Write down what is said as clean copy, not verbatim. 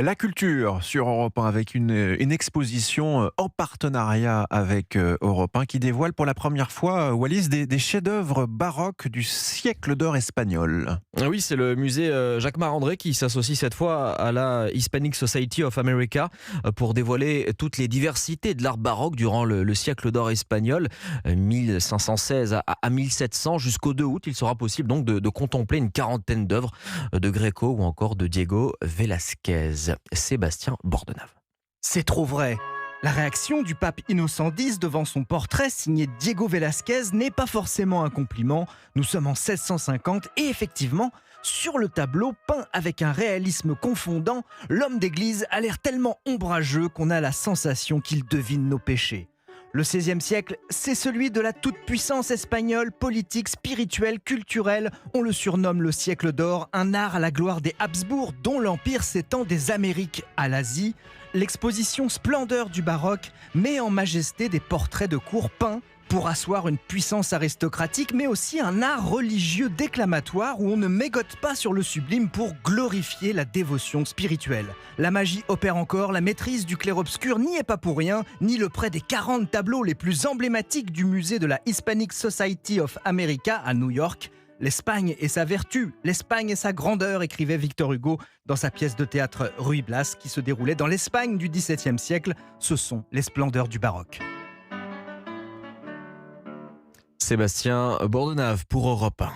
La culture sur Europe 1 avec une exposition en partenariat avec Europe 1 qui dévoile pour la première fois, Wallis, des chefs-d'œuvre baroques du siècle d'or espagnol. Oui, c'est le musée Jacques Marandré qui s'associe cette fois à la Hispanic Society of America pour dévoiler toutes les diversités de l'art baroque durant le siècle d'or espagnol, 1516 à 1700 jusqu'au 2 août. Il sera possible donc de contempler une quarantaine d'œuvres de Greco ou encore de Diego Velázquez. Sébastien Bordenave. C'est trop vrai. La réaction du pape Innocent X devant son portrait signé Diego Velázquez n'est pas forcément un compliment. Nous sommes en 1650 et effectivement, sur le tableau, peint avec un réalisme confondant, l'homme d'église a l'air tellement ombrageux qu'on a la sensation qu'il devine nos péchés. Le XVIe siècle, c'est celui de la toute-puissance espagnole, politique, spirituelle, culturelle. On le surnomme le siècle d'or, un art à la gloire des Habsbourg, dont l'empire s'étend des Amériques à l'Asie. L'exposition Splendeur du baroque met en majesté des portraits de cour peints pour asseoir une puissance aristocratique, mais aussi un art religieux déclamatoire où on ne mégote pas sur le sublime pour glorifier la dévotion spirituelle. La magie opère encore, la maîtrise du clair-obscur n'y est pas pour rien, ni le près des 40 tableaux les plus emblématiques du musée de la Hispanic Society of America à New York. L'Espagne et sa vertu, l'Espagne et sa grandeur, écrivait Victor Hugo dans sa pièce de théâtre Ruy Blas qui se déroulait dans l'Espagne du XVIIe siècle. Ce sont les splendeurs du baroque. Sébastien Bordenave pour Europe 1.